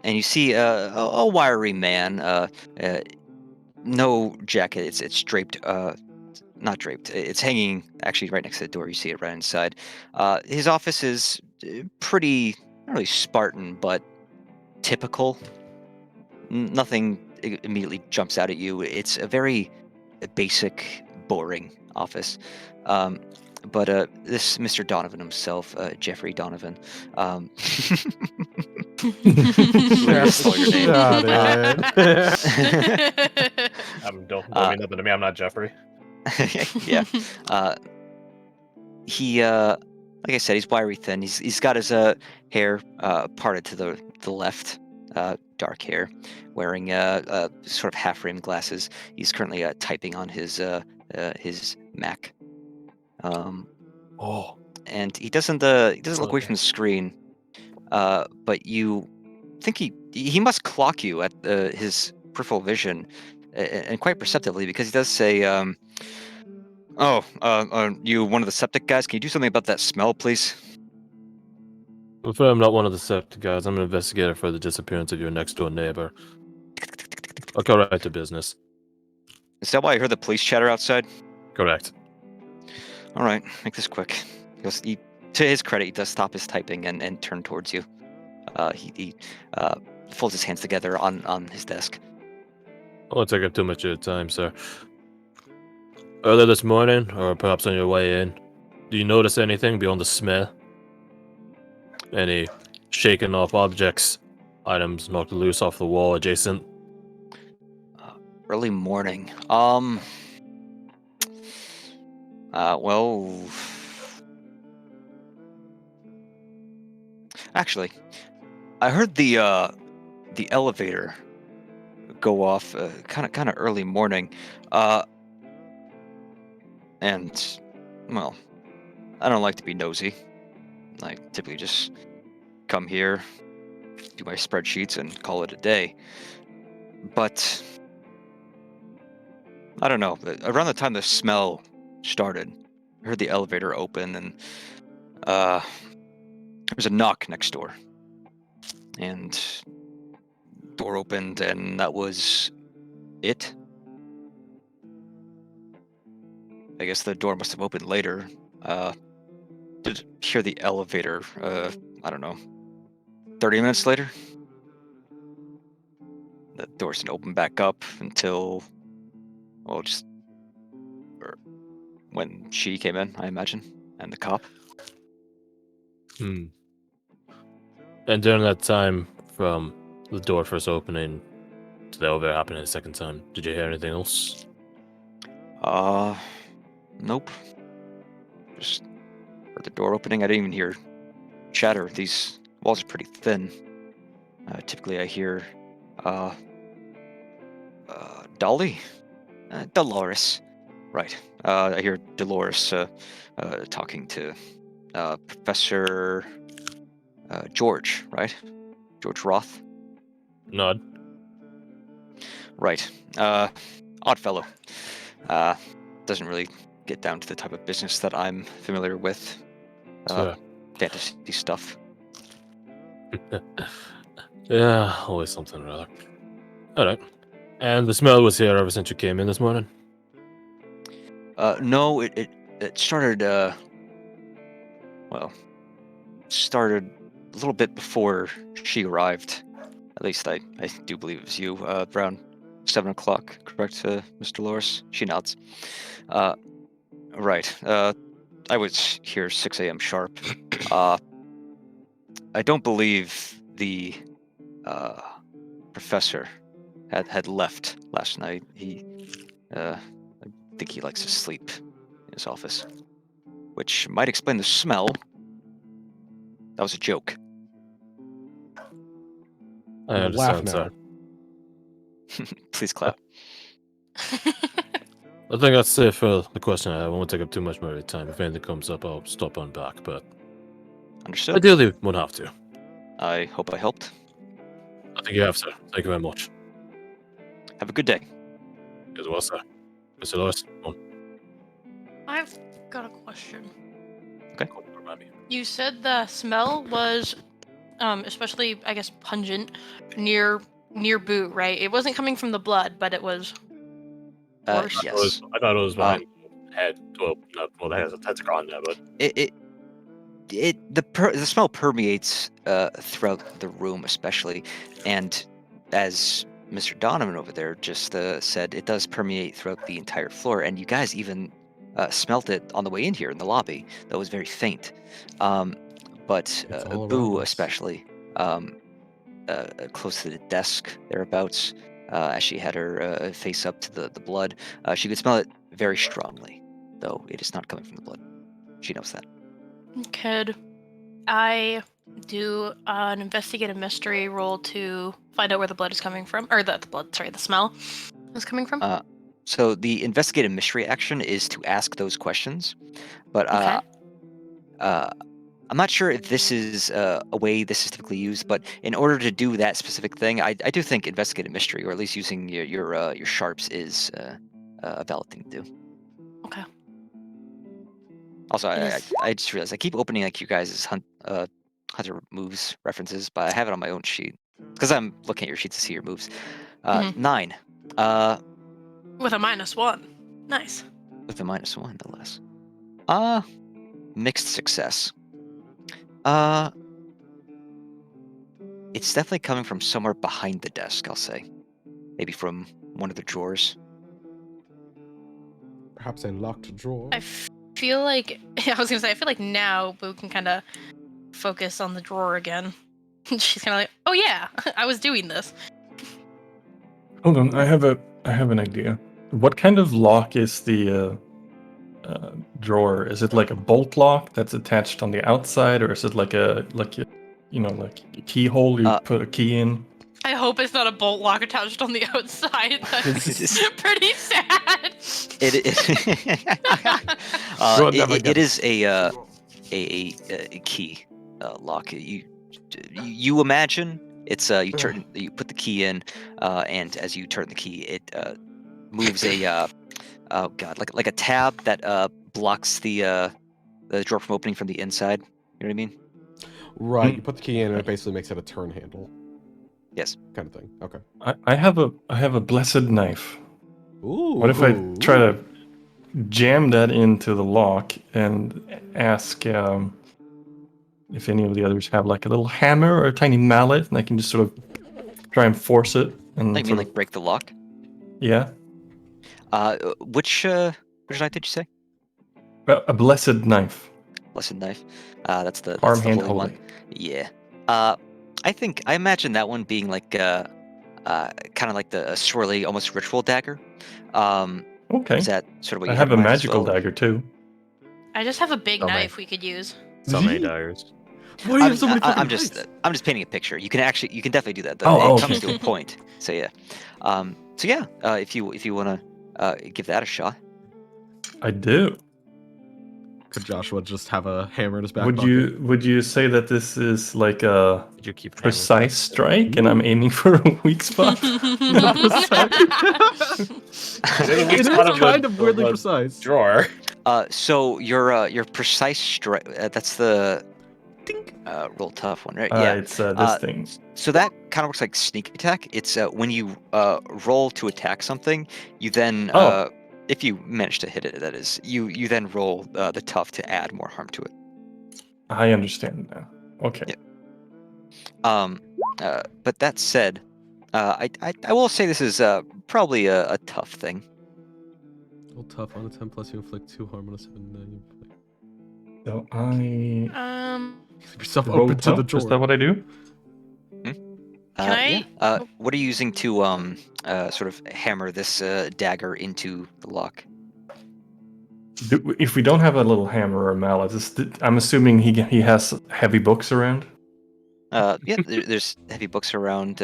and you see a wiry man, no jacket. It's draped, not draped. It's hanging actually right next to the door. You see it right inside. His office is pretty, not really Spartan, but typical. Nothing immediately jumps out at you. It's a very basic, boring office. Um, but this Mr. Donovan himself, Jeffrey Donovan, um, literally just spell your name. Shut it. Don't mean nothing to me. I'm not Jeffrey. Yeah. He, like I said, he's wiry thin. He's got his hair parted to the left, dark hair, wearing sort of half frame glasses. He's currently typing on his Mac. Oh, And he doesn't look away okay. from the screen. But you think he must clock you at his peripheral vision, and quite perceptively, because he does say, "Oh, you one of the septic guys? Can you do something about that smell, please?" I'm afraid I'm not one of the SEPT guys. I'm an investigator for the disappearance of your next-door neighbor. I'll go right to business. Is that why I heard the police chatter outside? Correct. All right, make this quick. To his credit, he does stop his typing and turn towards you. He folds his hands together on his desk. I won't take up too much of your time, sir. Earlier this morning, or perhaps on your way in, do you notice anything beyond the smell? Any shaken off objects, items knocked loose off the wall adjacent? Early morning. Well, actually, I heard the elevator go off kind of early morning, and well, I don't like to be nosy. I typically just come here, do my spreadsheets, and call it a day. But I don't know. Around the time the smell started, I heard the elevator open, and there was a knock next door, and door opened, and that was it. I guess the door must have opened later. Did hear the elevator, I don't know, 30 minutes later. The doors didn't open back up until, well, just when she came in, I imagine, and the cop. And during that time, from the door first opening to the elevator happening a second time, did you hear anything else? Nope. Just heard the door opening. I didn't even hear chatter. These walls are pretty thin. Typically, I hear, Dolly? Dolores. Right. I hear Dolores talking to Professor George, right? George Roth? Nod. Right. Odd fellow. Doesn't really get down to the type of business that I'm familiar with. Sure. Fantasy stuff. Yeah, always something or other. Alright. And the smell was here ever since you came in this morning? No, it started, well, started a little bit before she arrived. At least I do believe it was you, around 7 o'clock, correct, Mr. Loris? She nods. Right. I was here 6 a.m. sharp. I don't believe the professor had left last night. I think he likes to sleep in his office, which might explain the smell. That was a joke. I Laugh understand, now. sir. Please clap. I think that's it for the question I have. I won't take up too much more of your time. If anything comes up, I'll stop on back, but Understood. ideally, won't have to. I hope I helped. I think you have, sir. Thank you very much. Have a good day. You as well, sir. Mr. Lewis, on. I've got a question. Okay. You said the smell was especially I guess pungent, near Boo, right? It wasn't coming from the blood, but it was worse. Yes. I thought it was behind the head. Well, the head's gone now, but The smell permeates throughout the room, especially, and as Mr. Donovan over there just said, it does permeate throughout the entire floor, and you guys even smelt it on the way in here in the lobby. That was very faint, but It's all around Boo us. especially, close to the desk thereabouts, as she had her face up to the blood, she could smell it very strongly, though it is not coming from the blood. She knows that. Could I do an investigative mystery roll to find out where the blood is coming from, or the smell is coming from? So the investigative mystery action is to ask those questions, but Okay. I'm not sure if this is a way this is typically used. But in order to do that specific thing, I do think investigative mystery, or at least using your sharps, is a valid thing to do. Okay. Also, Yes. I just realized I keep opening like you guys' Hunter moves references, but I have it on my own sheet because I'm looking at your sheet to see your moves. Mhm. 9. With a -1. Nice. With a -1, no less. Mixed success. It's definitely coming from somewhere behind the desk, I'll say. Maybe from one of the drawers. Perhaps a locked drawer. I feel like I was gonna say I feel like now Boo can kind of focus on the drawer again. She's kind of like, oh yeah, I was doing this. Hold on, I have an idea. What kind of lock is the drawer? Is it like a bolt lock that's attached on the outside, or is it like a a keyhole you put a key in? I hope it's not a bolt lock attached on the outside. That's pretty sad. It is a key lock. You imagine it's you put the key in, and as you turn the key, it moves a oh god, like a tab that blocks the drawer from opening from the inside. You know what I mean? Right, you put the key in and it basically makes it a turn handle. Yes. Kind of thing. Okay. I have a blessed knife. Ooh. What if I try to jam that into the lock and ask if any of the others have like a little hammer or a tiny mallet, and I can just sort of try and force it and I mean, like break the lock. Yeah. Which knife did you say? A blessed knife. Blessed knife. That's the Farmhand holy one. holy. Yeah. I imagine that one being like kind of like the swirly, almost ritual dagger. Okay. Is that sort of what I you have had a in mind as magical well? dagger too. I just have a big Oh, man. knife we could use. So many daggers. Why do you have so many fucking I'm just painting a picture. You can definitely do that. Oh, It comes okay. to a point. So yeah. If you want to give that a shot. I do. Could Joshua just have a hammer in his back Would pocket? you say that this is like a Did you keep precise strike, and I'm aiming for a weak spot? It is kind of weirdly precise. Drawer. So your precise strike. That's the real tough one, right? Yeah. It's this thing. So that kind of works like sneak attack. It's when you roll to attack something, you then if you manage to hit it, that is, you then roll the tough to add more harm to it. I understand now. Okay. Yeah. But that said, I will say this is probably a tough thing. Roll tough on a 10 plus you inflict 2 harm on a 7 you inflict. So I Keep yourself roll open to the tough. drawer. Is that what I do? Can I- Yeah. What are you using to sort of hammer this dagger into the lock? If we don't have a little hammer or a mallet, I'm assuming he has heavy books around. Yeah, there's heavy books around.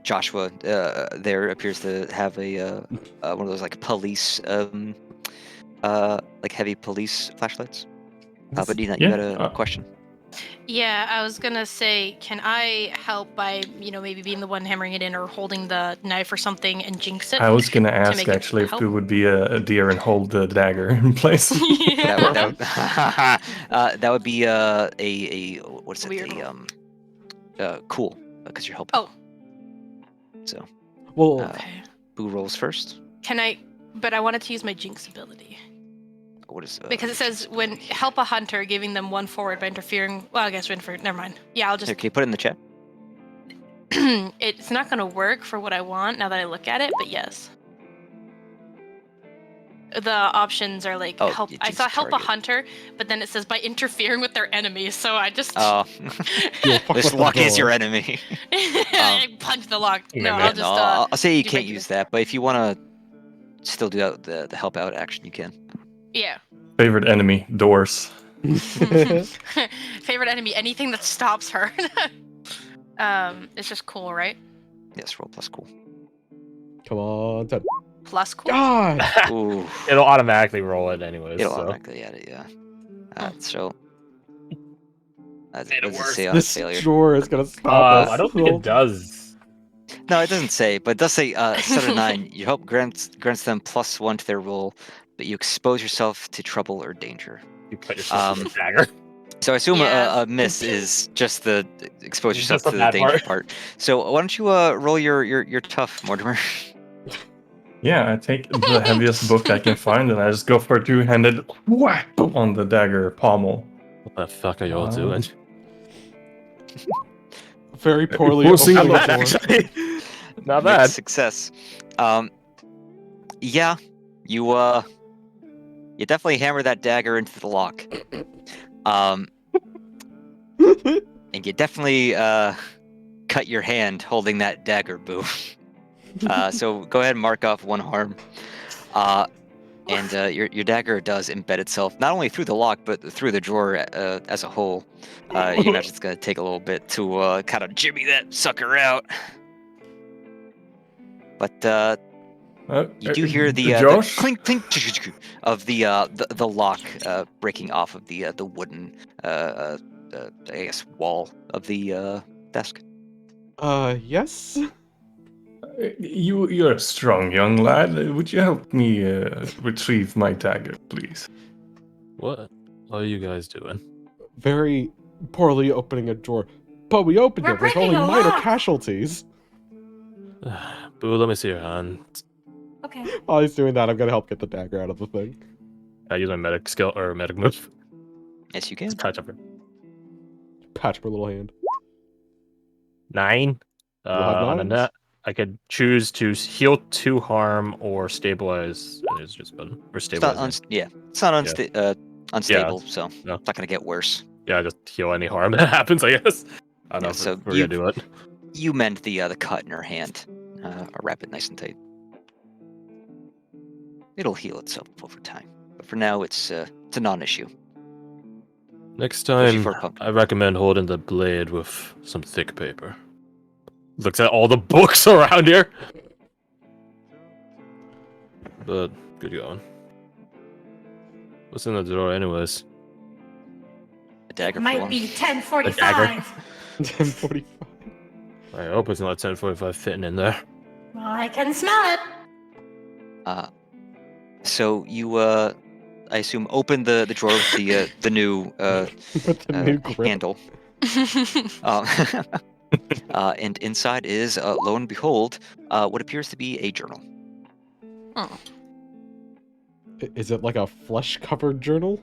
Joshua there appears to have one of those like police, like heavy police flashlights. But Nina, you had a question. Yeah, I was gonna say, can I help by, maybe being the one hammering it in or holding the knife or something and jinx it? I was gonna ask make it actually if help? we would be a deer and hold the dagger in place. That would be a what's it? Weird. cool because you're helping. Oh. So Well, Okay. Boo rolls first. Can I? But I wanted to use my Jinx ability What is because it says when help a hunter, giving them 1 forward by interfering. Well, I guess never mind. Yeah, I'll just. Here, can you put it in the chat? It's not gonna work for what I want now that I look at it, but yes. The options are like Oh, help. you I Jinx saw a help a target. hunter, but then it says by interfering with their enemies. So I just. Oh, you'll fuck this with the lock is your door. enemy. I punch the lock. No, Maybe. I'll Yeah, just. no, I'll say you do can't regular- use that, but if you want to still do that, the help out action, you can. Yeah. Favorite enemy, doors. Favorite enemy, anything that stops her. It's just cool, right? Yes, roll plus cool. Come on, 10. Plus cool. God! Ooh, It'll automatically roll it anyways. it'll so. automatically add it, yeah. So, what Made it does it worse. say on This failure? drawer is gonna stop us. I don't think it does. No, it doesn't say, but it does say set of 9. Your help grants them +1 to their roll, but you expose yourself to trouble or danger. You put yourself in Um, a dagger. So I assume Yeah. a miss is just the expose yourself Just the to the bad danger part. part. So why don't you roll your tough, Mortimer? Yeah, I take the heaviest book I can find and I just go for a two-handed whack on the dagger pommel. What the fuck are y'all Um, doing? Very poorly We'll see opening not the bad, door. actually. Not Mixed bad. success. Yeah, you definitely hammer that dagger into the lock. And you definitely cut your hand holding that dagger, Boo. So go ahead and mark off 1 harm. And your dagger does embed itself not only through the lock but through the drawer as a whole. You imagine it's going to take a little bit to kind of jimmy that sucker out. But you do hear the Josh? clink clink of the lock breaking off of the wooden I guess wall of the desk. Yes? You're a strong young lad. Would you help me retrieve my dagger, please? What are you guys doing? Very poorly opening a drawer. But we opened We're it with breaking only a minor lock! casualties. Boo, let me see your hand. Okay. While he's doing that, I'm gonna help get the dagger out of the thing. I use my medic skill or medic move. Yes, you can. Let's patch up. Patch my little hand. 9. We'll have On a nines. net, I could choose to heal 2 harm or stabilize. It's just been or It's not stabilize. it's not unstable, so No. it's not going to get worse. Yeah, just heal any harm that happens. I guess. I don't know Yeah, if so we're gonna do it. You mend the cut in her hand, or wrap it nice and tight. It'll heal itself over time, but for now it's a non-issue. Next Especially time, for a pumpkin. I recommend holding the blade with some thick paper. Looks at all the books around here. But good going. What's in the drawer, anyways? A dagger for Might one. be dagger. 10:45. 10:45. I hope it's not 10:45 fitting in there. I can smell it. So you I assume open the drawer with the new With the new grip. handle. Um, and inside is, lo and behold, what appears to be a journal. Is it like a flesh-covered journal?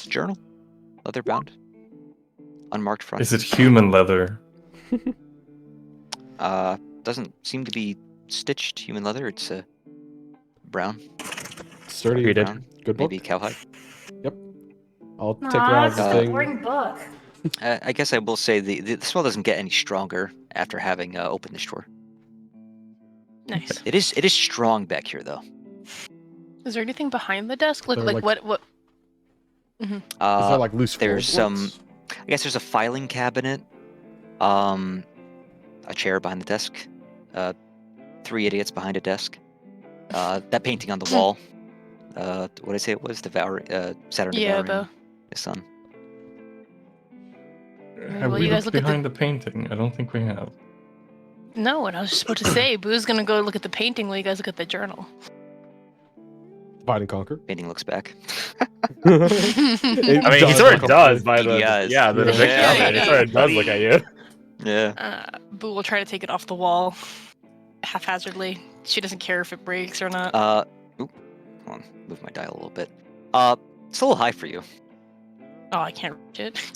Journal, leather bound, unmarked front. Is it human leather? Doesn't seem to be stitched human leather. It's brown, Sturdy. Read it. brown, Good book. maybe cowhide. I'll take it Aw, out of it's the a thing. boring book. I guess I will say the smell doesn't get any stronger after having opened this drawer. Nice. It is strong back here though. Is there anything behind the desk? Look There, like like- what? Is there like loose there's floorboards? I guess there's a filing cabinet, a chair behind the desk, 3 idiots behind a desk, that painting on the wall. What did I say it was? Saturn Yeah, devouring the sun. Have well, we you guys looked look at the- behind the painting? I don't think we have. No, what I was just about to say. Boo's gonna go look at the painting while you guys look at the journal. Divide and conquer. Painting looks back. I mean, he sort of does by the Yes. the Yeah. depiction of it. He sort of does look at you. Yeah. Boo will try to take it off the wall, haphazardly. She doesn't care if it breaks or not. Hold on, move my dial a little bit. It's a little high for you. Oh, I can't reach it.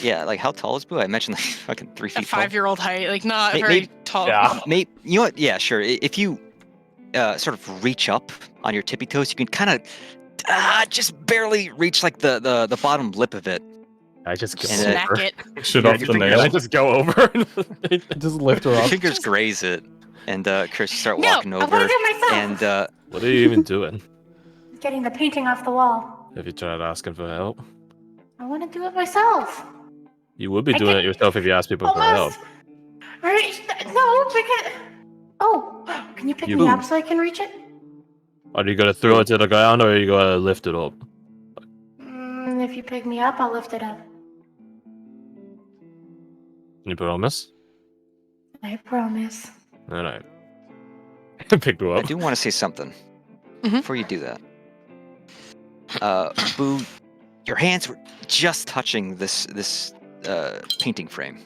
Yeah, like how tall is Boo? I mentioned like fucking 3 A feet tall. 5-year-old height, like not May- very maybe- tall. Yeah. Maybe you know what? Yeah, sure. If you sort of reach up on your tippy toes, you can kind of just barely reach like the bottom lip of it. I just go And, Smack over. it. Shit Yeah, off the I nail. just go over. Just lift her Your up. fingers graze it, and Chris, you start No, walking I want over, to do it myself. and What are you even doing? Getting the painting off the wall. Have you tried asking for help? I want to do it myself. You would be I doing can- it yourself if you asked people for help. Almost. Right? No, because. Oh, can you pick You- me up so I can reach it? Are you gonna throw it to the ground or are you gonna lift it up? If you pick me up, I'll lift it up. You promise? I promise. Alright. Pick her I up. do want to say something Mhm. before you do that. Boo, your hands were just touching this painting frame.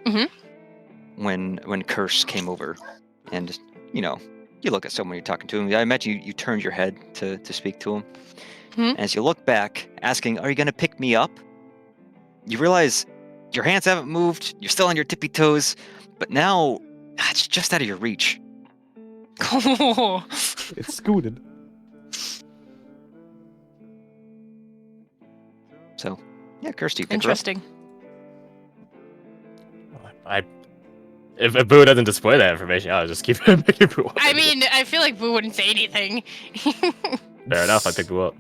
Mhm. When Curse came over, and you look at someone you're talking to him. I imagine you turned your head to speak to him. Mhm. As you look back, asking, "Are you gonna pick me up?" You realize your hands haven't moved. You're still on your tippy toes, but now it's just out of your reach. It's scooted. So, yeah, Curse, do you pick her up? Interesting. If Boo doesn't display that information, I'll just keep picking Boo up. I mean, I feel like Boo wouldn't say anything. Fair enough. I pick Boo up.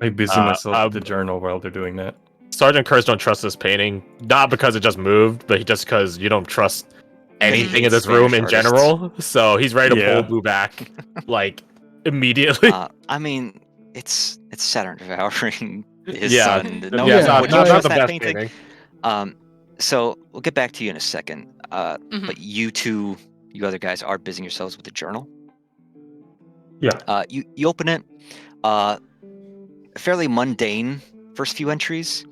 I busy myself with the journal while they're doing that. Sergeant Curse don't trust this painting, not because it just moved, but just because you don't trust anything in this Spanish room in artists. general. So he's ready to Yeah. pull Boo back, like immediately. I mean, it's Saturn devouring his Yeah. son. Yeah, No Yeah, it's one not, would not trust the that best painting. painting. So we'll get back to you in a second. Mhm. But you other guys are busying yourselves with the journal. Yeah. You open it. Fairly mundane first few entries.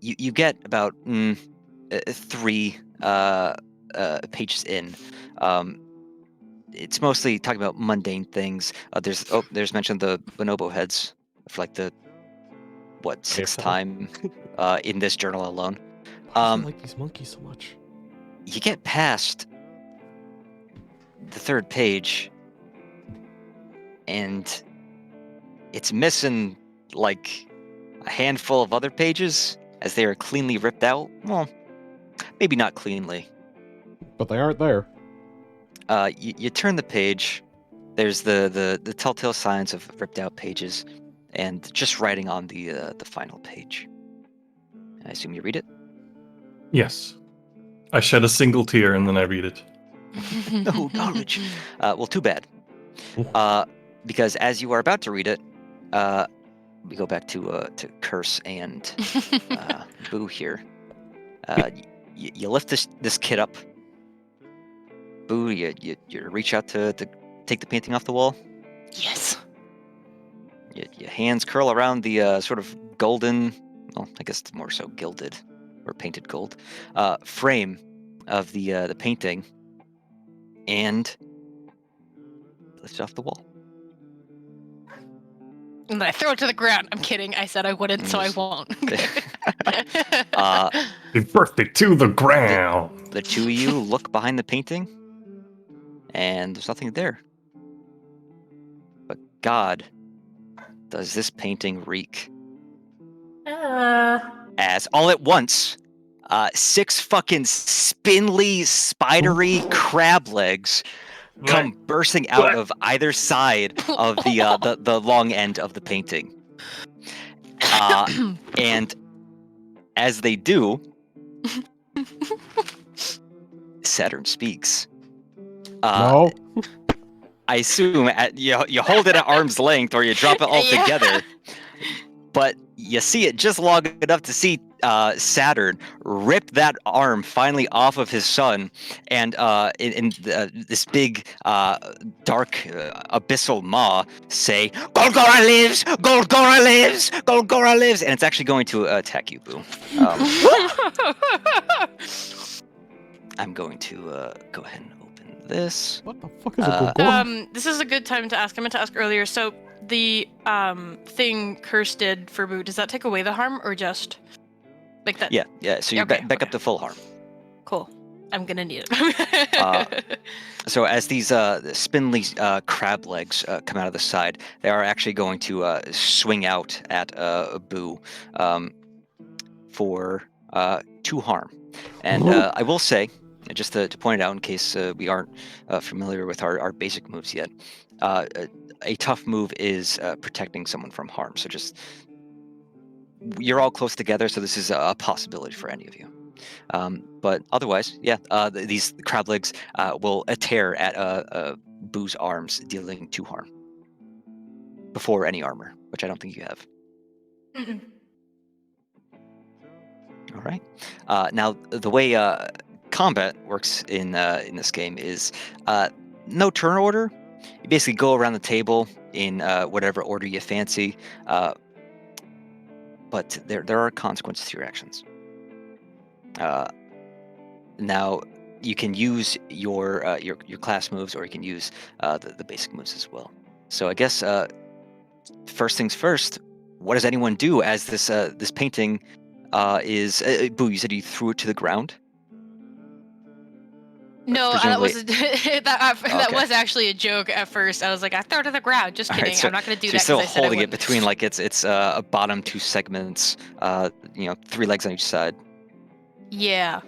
You get about 3 pages in. It's mostly talking about mundane things. There's mentioned the bonobo heads for like the sixth time in this journal alone. Why do you like these monkeys so much? You get past the 3rd page, and it's missing like a handful of other pages as they are cleanly ripped out. Well, maybe not cleanly. But they aren't there. You turn the page. There's the telltale signs of ripped out pages, and just writing on the final page. I assume you read it. Yes. I shed a single tear and then I read it. No knowledge. Well, too bad. Because as you are about to read it, we go back to Curse and Boo here. You lift this kid up. Boo, you reach out to take the painting off the wall. Yes. Your hands curl around the sort of golden, well, I guess it's more so gilded or painted gold frame of the painting, and lift it off the wall. And then I throw it to the ground. I'm kidding. I said I wouldn't, so I Yes. won't. They birthed it to the ground. The two of you look behind the painting, and there's nothing there. But God, does this painting reek? As all at once, 6 fucking spindly, spidery crab legs come bursting out of either side of the long end of the painting. And as they do, Saturn speaks. No. I assume you hold it at arm's length or you drop it all Yeah. together, but you see it just long enough to see Saturn rip that arm finally off of his son, and this big dark abyssal maw say, "Golgora lives! Golgora lives! Golgora lives!" And it's actually going to attack you, Boo. I'm going to go ahead and open this. What the fuck is a Golgora? This is a good time to ask. I meant to ask earlier. So the thing Curse did for Boo, does that take away the harm or just like that? Yeah. So you're Okay, back up to full harm. Cool. I'm gonna need it. So as these spindly crab legs come out of the side, they are actually going to swing out at Boo for 2 harm. And I will say, just to point it out in case we aren't familiar with our basic moves yet, a tough move is protecting someone from harm. So just, you're all close together, so this is a possibility for any of you. But otherwise, yeah, these crab legs will tear at Boo's arms, dealing 2 harm. Before any armor, which I don't think you have. All right. Now, the way combat works in this game is no turn order. You basically go around the table in whatever order you fancy, but there are consequences to your actions. Now, you can use your class moves, or you can use the basic moves as well. So I guess first things first. What does anyone do as this painting is? Boo, you said you threw it to the ground. No, that was that Okay. was actually a joke at first. I was like, I throw it to the ground. Just All right, kidding. so- I'm not gonna do So that. you're still 'cause I said I holding it wouldn't. between like its bottom 2 segments. 3 legs on each side. Yeah.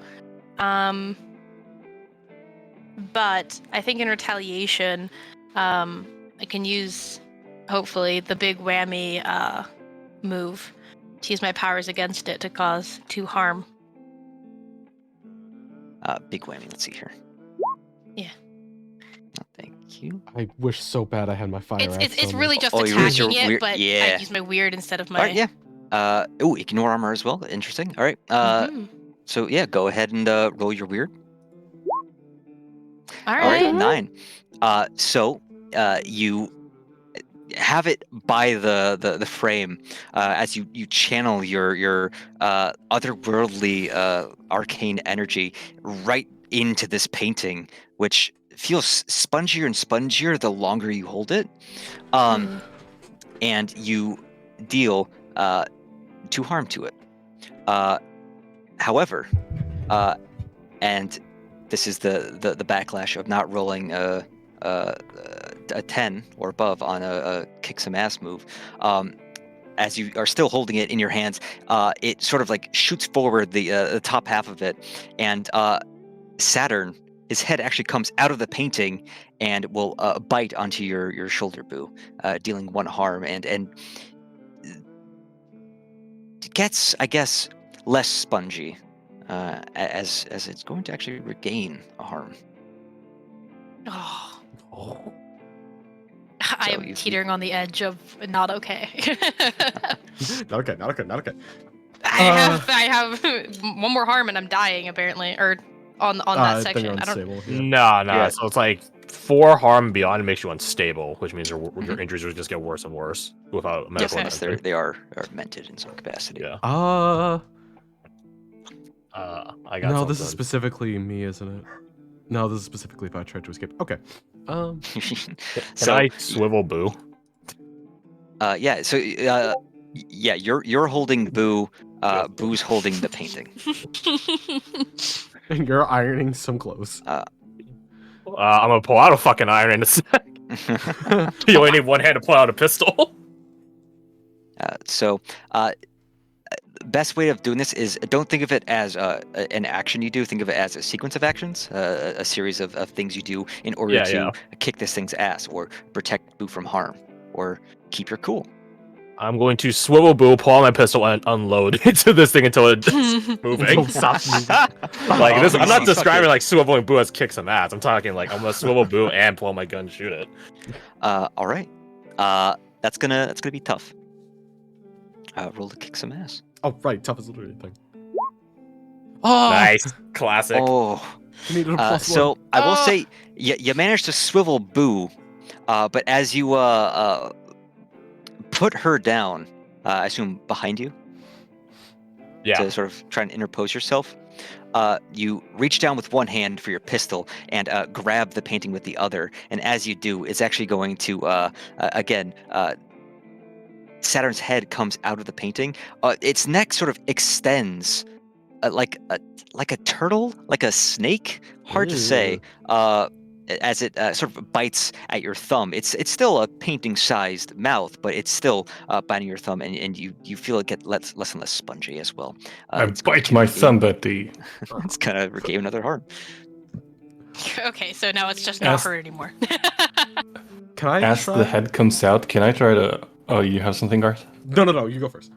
But I think in retaliation, I can use, hopefully, the big whammy move to use my powers against it to cause 2 harm. Big whammy. Let's see here. Yeah. Oh, thank you. I wish so bad I had my fire axe It's on really me. just Oh, you used attacking your it, weird- but yeah. I use my weird instead of my. All right, yeah. Ignore armor as well. Interesting. All right. Mhm. So yeah, go ahead and roll your weird. All All right. right, 9. So you have it by the frame as you channel your otherworldly arcane energy right into this painting, which feels spongier and spongier the longer you hold it. And you deal 2 harm to it. However, and this is the backlash of not rolling a 10 or above on a kick some ass move. As you are still holding it in your hands, it sort of like shoots forward the top half of it, and Saturn, his head actually comes out of the painting and will bite onto your shoulder, Boo, dealing 1 harm, and gets, I guess, less spongy as it's going to actually regain a harm. Oh. Oh. I So am you- teetering on the edge of not okay. Not okay. I have 1 more harm and I'm dying apparently, or on that Then section. you're I don't. unstable. Yeah. No. Yeah. So it's like 4 harm beyond makes you unstable, which means your injuries will just get worse and worse without medical Yes, attention. they are mented in some capacity. Yeah. Uh, I got no, this is something. specifically me, isn't it? No, this is specifically if I tried to escape. Okay. Can So I swivel Boo? yeah, so yeah, you're holding Boo. Boo's holding the painting. And you're ironing some clothes. I'm gonna pull out a fucking iron in a sec. You only need 1 hand to pull out a pistol. So best way of doing this is don't think of it as an action you do. Think of it as a sequence of actions, a series of things you do in order to kick this thing's ass, or protect Boo from harm, or keep your cool. I'm going to swivel Boo, pull out my pistol, and unload into this thing until it's moving. Don't stop moving. Like this, I'm not Fuck describing it. like swiveling Boo as kick some ass. I'm talking like I'm gonna swivel Boo and pull out my gun and shoot it. All right. That's gonna be tough. Roll to kick some ass. Oh, right. Tough is literally a thing. Oh, Nice. Classic. Oh, I needed a plus so one. I will Ah! say you managed to swivel Boo, but as you put her down, I assume behind you Yeah. to sort of try and interpose yourself. You reach down with one hand for your pistol and grab the painting with the other. And as you do, it's actually going to again. Saturn's head comes out of the painting. Its neck sort of extends like a turtle, like a snake. Hard to say. As it sort of bites at your thumb, it's still a painting-sized mouth, but it's still biting your thumb, and you feel it get less and less spongy as well. I It's going bite to my regain- thumb, buddy. It's gonna regain another harm. Okay, so now it's just not Ask- her anymore. Can I As try? the head comes out, can I try to... Oh, you have something, Garth? No. You go first.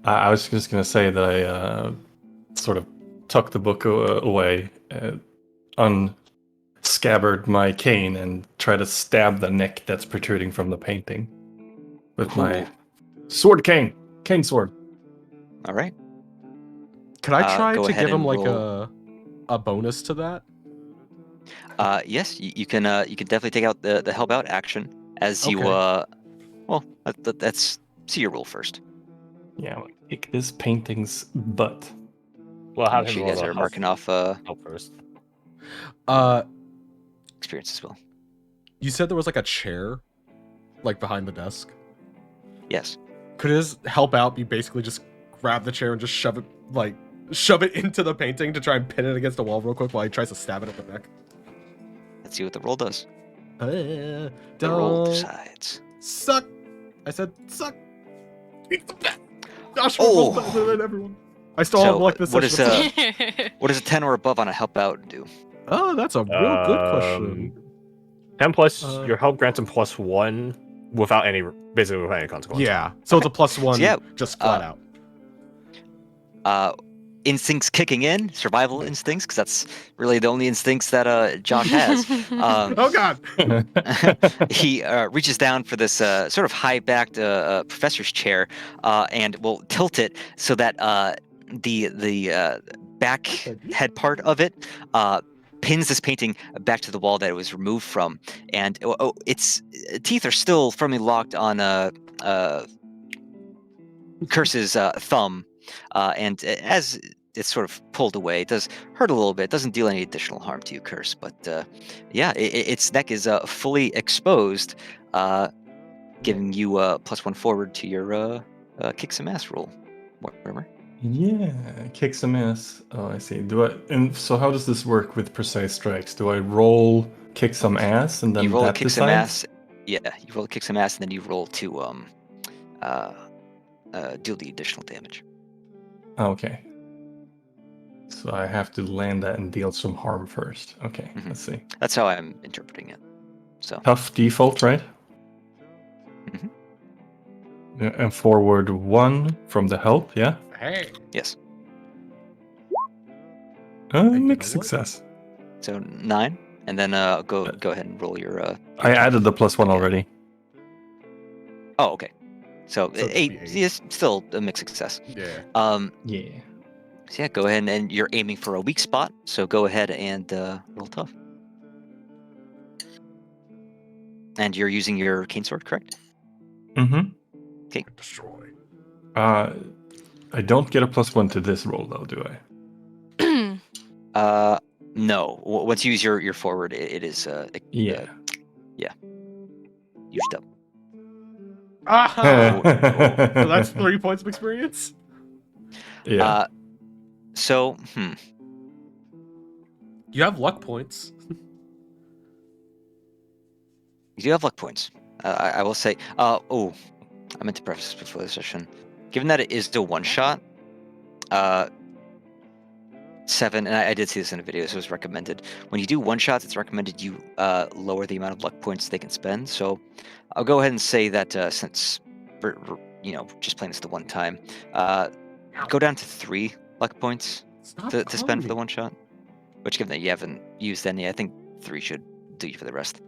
I was just going to say that I sort of tucked the book away, unscabbard my cane, and try to stab the neck that's protruding from the painting with my Ooh. sword cane sword. All right. Can I try go to ahead give him and like roll. a bonus to that? Yes, you can definitely take out the help out action as you Okay. well that's see your roll first. Yeah, like, kick this painting's butt. Well, have Make him sure you roll guys the are marking off help first. experience as well. You said there was like a chair, like behind the desk. Yes. Could his help out be basically just grab the chair and just shove it into the painting to try and pin it against the wall real quick while he tries to stab it at the neck? Let's see what the roll does. The The roll decides. suck. I said suck. Josh Oh. was better than everyone. I still So, have like this. what is, session. What does a 10 or above on a help out do? Oh, that's a real good question. 10 plus Uh, your help grants him +1 without any consequence. Yeah, so it's a +1, yeah, just flat out. Instincts kicking in, survival instincts, because that's really the only instincts that Josh has. Oh God! He reaches down for this sort of high-backed professor's chair and will tilt it so that the back head part of it pins this painting back to the wall that it was removed from, and its teeth are still firmly locked on Curse's thumb, and as it's sort of pulled away, it does hurt a little bit. It doesn't deal any additional harm to you, Curse, but yeah, its neck is fully exposed, giving you +1 forward to your kick some ass roll. Warmer. Yeah, kick some ass. Oh, I see. And so how does this work with precise strikes? Do I roll kick some ass and then You roll a that kick some decides? ass. Yeah, you roll a kick some ass, and then you roll to deal the additional damage. Oh, okay. So I have to land that and deal some harm first. Okay, Mhm. let's see. That's how I'm interpreting it. So. Tough default, right? Mhm. Yeah, and forward 1 from the help, yeah? Hey. Yes. you know Mixed what? success. So 9, and then go ahead and roll your. I added the +1 yeah. already. Oh, okay. So So it'd 8 be 8. is still a mixed success. Yeah. Yeah. So yeah, go ahead and you're aiming for a weak spot. So go ahead and roll tough. And you're using your cane sword, correct? Mm-hmm. Okay. Destroy. I don't get a +1 to this roll though, do I? No. Once you use your forward, it is Yeah. used up. Ah! Oh, So that's 3 points of experience? Yeah. So You have luck points. you do have luck points. I will say. I meant to preface this before the session. Given that it is still one shot, 7, and I did see this in a video, so it was recommended. When you do one shots, it's recommended you lower the amount of luck points they can spend. So I'll go ahead and say that since we're just playing this the one time, go down to 3 luck points Stop to spend for the calling one shot. Which, given that you haven't used any, I think 3 should do you for the rest.